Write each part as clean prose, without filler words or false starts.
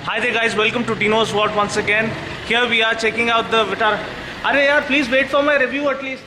Hi there guys, welcome to Tino's World once again. Here we are checking out the Vitara. Arey yaar, please wait for my review at least.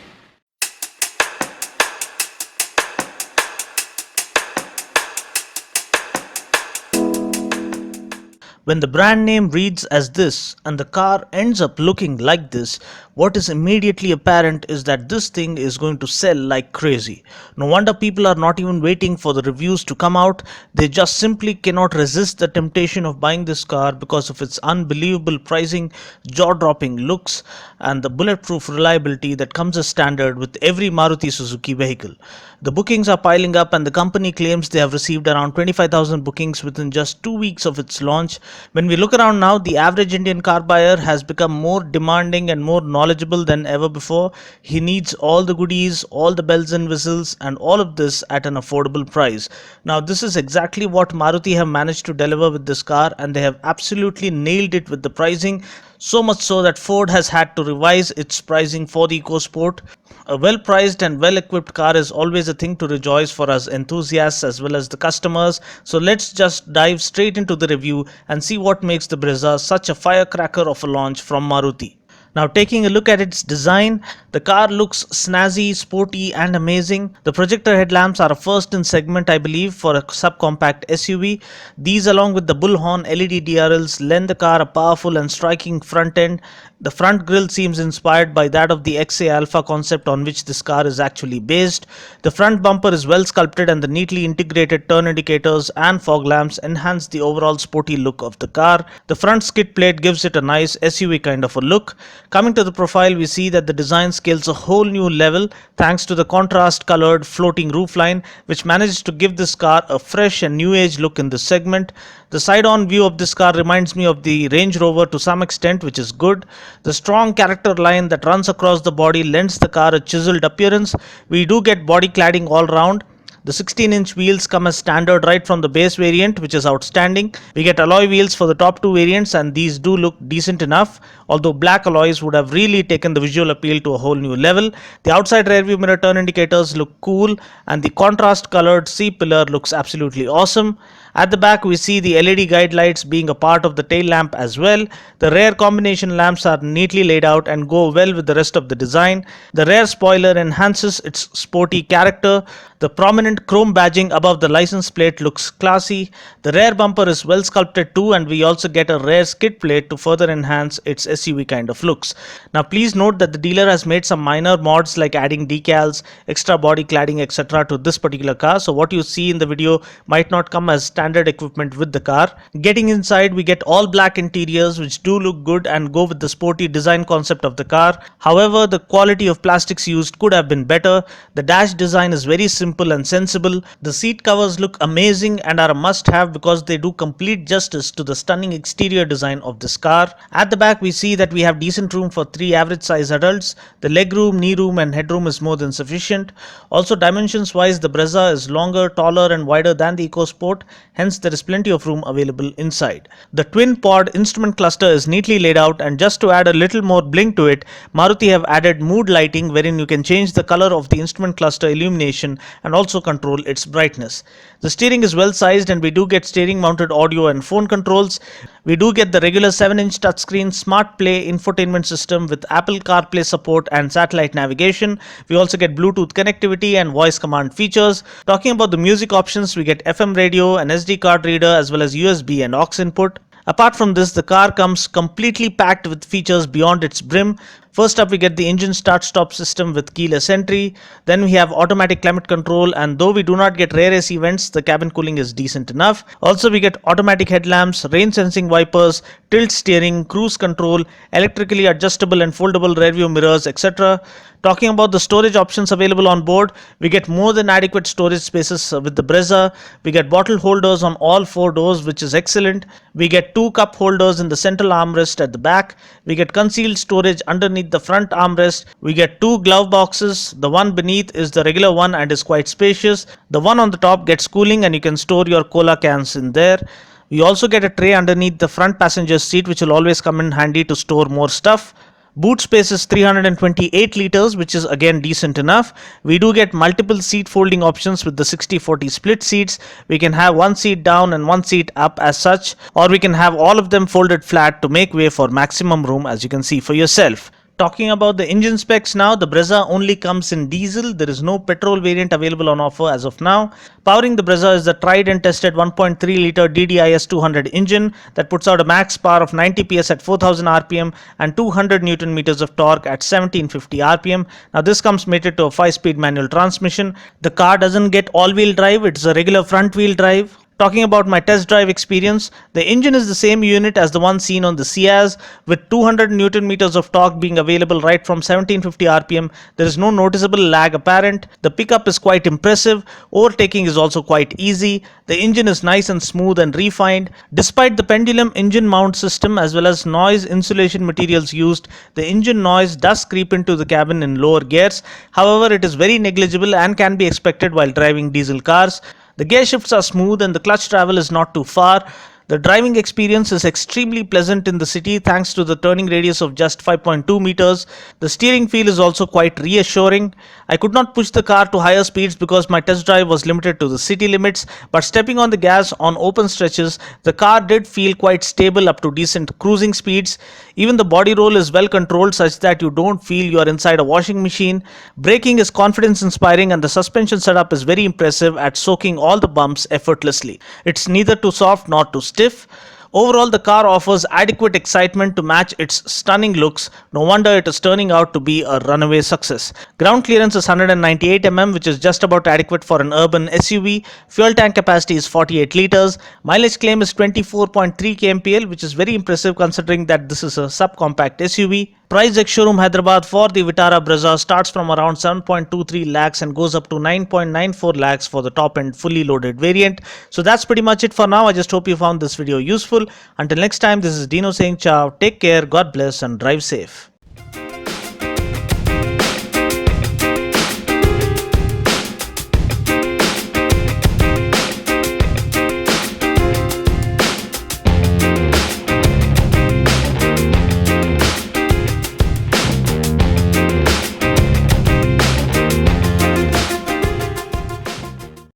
When the brand name reads as this and the car ends up looking like this, what is immediately apparent is that this thing is going to sell like crazy. No wonder people are not even waiting for the reviews to come out. They just simply cannot resist the temptation of buying this car because of its unbelievable pricing, jaw-dropping looks, and the bulletproof reliability that comes as standard with every Maruti Suzuki vehicle. The bookings are piling up, and the company claims they have received around 25,000 bookings within just 2 weeks of its launch. When we look around now, the average Indian car buyer has become more demanding and more knowledgeable than ever before. He needs all the goodies, all the bells and whistles, and all of this at an affordable price. Now, this is exactly what Maruti have managed to deliver with this car, and they have absolutely nailed it with the pricing. So much so that Ford has had to revise its pricing for the EcoSport. A well priced and well equipped car is always a thing to rejoice for us enthusiasts as well as the customers. So let's just dive straight into the review and see what makes the Brezza such a firecracker of a launch from Maruti. Now, taking a look at its design, the car looks snazzy, sporty, and amazing. The projector headlamps are a first in segment, I believe, for a subcompact SUV. These, along with the bullhorn LED DRLs, lend the car a powerful and striking front end. The front grille seems inspired by that of the XA Alpha concept on which this car is actually based. The front bumper is well sculpted, and the neatly integrated turn indicators and fog lamps enhance the overall sporty look of the car. The front skid plate gives it a nice SUV kind of a look. Coming to the profile, we see that the design scales a whole new level thanks to the contrast colored floating roofline, which manages to give this car a fresh and new age look in this segment. The side-on view of this car reminds me of the Range Rover to some extent, which is good. The strong character line that runs across the body lends the car a chiseled appearance. We do get body cladding all round. The 16-inch wheels come as standard right from the base variant, which is outstanding. We get alloy wheels for the top two variants, and these do look decent enough, although black alloys would have really taken the visual appeal to a whole new level. The outside rearview mirror turn indicators look cool, and the contrast colored C-pillar looks absolutely awesome. At the back, we see the LED guide lights being a part of the tail lamp as well. The rear combination lamps are neatly laid out and go well with the rest of the design. The rear spoiler enhances its sporty character. The prominent chrome badging above the license plate looks classy. The rear bumper is well sculpted too, and we also get a rear skid plate to further enhance its SUV kind of looks. Now, please note that the dealer has made some minor mods like adding decals, extra body cladding, etc. to this particular car. So what you see in the video might not come as standard equipment with the car. Getting inside, we get all black interiors which do look good and go with the sporty design concept of the car. However, the quality of plastics used could have been better. The dash design is very simple and sensible. The seat covers look amazing and are a must have because they do complete justice to the stunning exterior design of this car. At the back, we see that we have decent room for 3 average size adults. The leg room, knee room and headroom is more than sufficient. Also, dimensions wise, the Brezza is longer, taller and wider than the EcoSport. Hence, there is plenty of room available inside. The twin pod instrument cluster is neatly laid out, and just to add a little more bling to it, Maruti have added mood lighting wherein you can change the color of the instrument cluster illumination and also control its brightness. The steering is well sized, and we do get steering mounted audio and phone controls. We do get the regular 7-inch touchscreen Smart Play infotainment system with Apple CarPlay support and satellite navigation. We also get Bluetooth connectivity and voice command features. Talking about the music options, we get FM radio, an SD card reader as well as USB and aux input. Apart from this, the car comes completely packed with features beyond its brim. First up, we get the engine start-stop system with keyless entry. Then we have automatic climate control, and though we do not get rear AC vents, the cabin cooling is decent enough. Also, we get automatic headlamps, rain-sensing wipers, tilt steering, cruise control, electrically adjustable and foldable rearview mirrors, etc. Talking about the storage options available on board, we get more than adequate storage spaces with the Brezza. We get bottle holders on all 4 doors, which is excellent. We get 2 cup holders in the central armrest at the back. We get concealed storage underneath the front armrest. We get 2 glove boxes. The one beneath is the regular one and is quite spacious. The one on the top gets cooling, and you can store your cola cans in there. We also get a tray underneath the front passenger seat, which will always come in handy to store more stuff. Boot space is 328 liters, which is again decent enough. We do get multiple seat folding options with the 60-40 split seats. We can have one seat down and one seat up as such, or we can have all of them folded flat to make way for maximum room, as you can see for yourself. Talking about the engine specs now, the Brezza only comes in diesel. There is no petrol variant available on offer as of now. Powering the Brezza is the tried and tested 1.3 litre DDIS 200 engine that puts out a max power of 90 PS at 4000 RPM and 200 Newton meters of torque at 1750 RPM. Now this comes mated to a 5-speed manual transmission. The car doesn't get all-wheel drive, it's a regular front-wheel drive. Talking about my test drive experience, the engine is the same unit as the one seen on the Ciaz, with 200 Newton meters of torque being available right from 1750 RPM. There is no noticeable lag apparent. The pickup is quite impressive. Overtaking is also quite easy. The engine is nice and smooth and refined. Despite the pendulum engine mount system as well as noise insulation materials used, the engine noise does creep into the cabin in lower gears. However, it is very negligible and can be expected while driving diesel cars. The gear shifts are smooth and the clutch travel is not too far. The driving experience is extremely pleasant in the city thanks to the turning radius of just 5.2 meters. The steering feel is also quite reassuring. I could not push the car to higher speeds because my test drive was limited to the city limits, but stepping on the gas on open stretches, the car did feel quite stable up to decent cruising speeds. Even the body roll is well controlled such that you don't feel you are inside a washing machine. Braking is confidence inspiring and the suspension setup is very impressive at soaking all the bumps effortlessly. It's neither too soft nor too stiff. Overall, the car offers adequate excitement to match its stunning looks. No wonder it is turning out to be a runaway success. Ground clearance is 198 mm, which is just about adequate for an urban SUV. Fuel tank capacity is 48 liters. Mileage claim is 24.3 kmpl, which is very impressive considering that this is a subcompact SUV. Price ex showroom Hyderabad for the Vitara Brezza starts from around 7.23 lakhs and goes up to 9.94 lakhs for the top end fully loaded variant. So that's pretty much it for now. I just hope you found this video useful. Until next time, this is Dino saying ciao, take care, God bless and drive safe.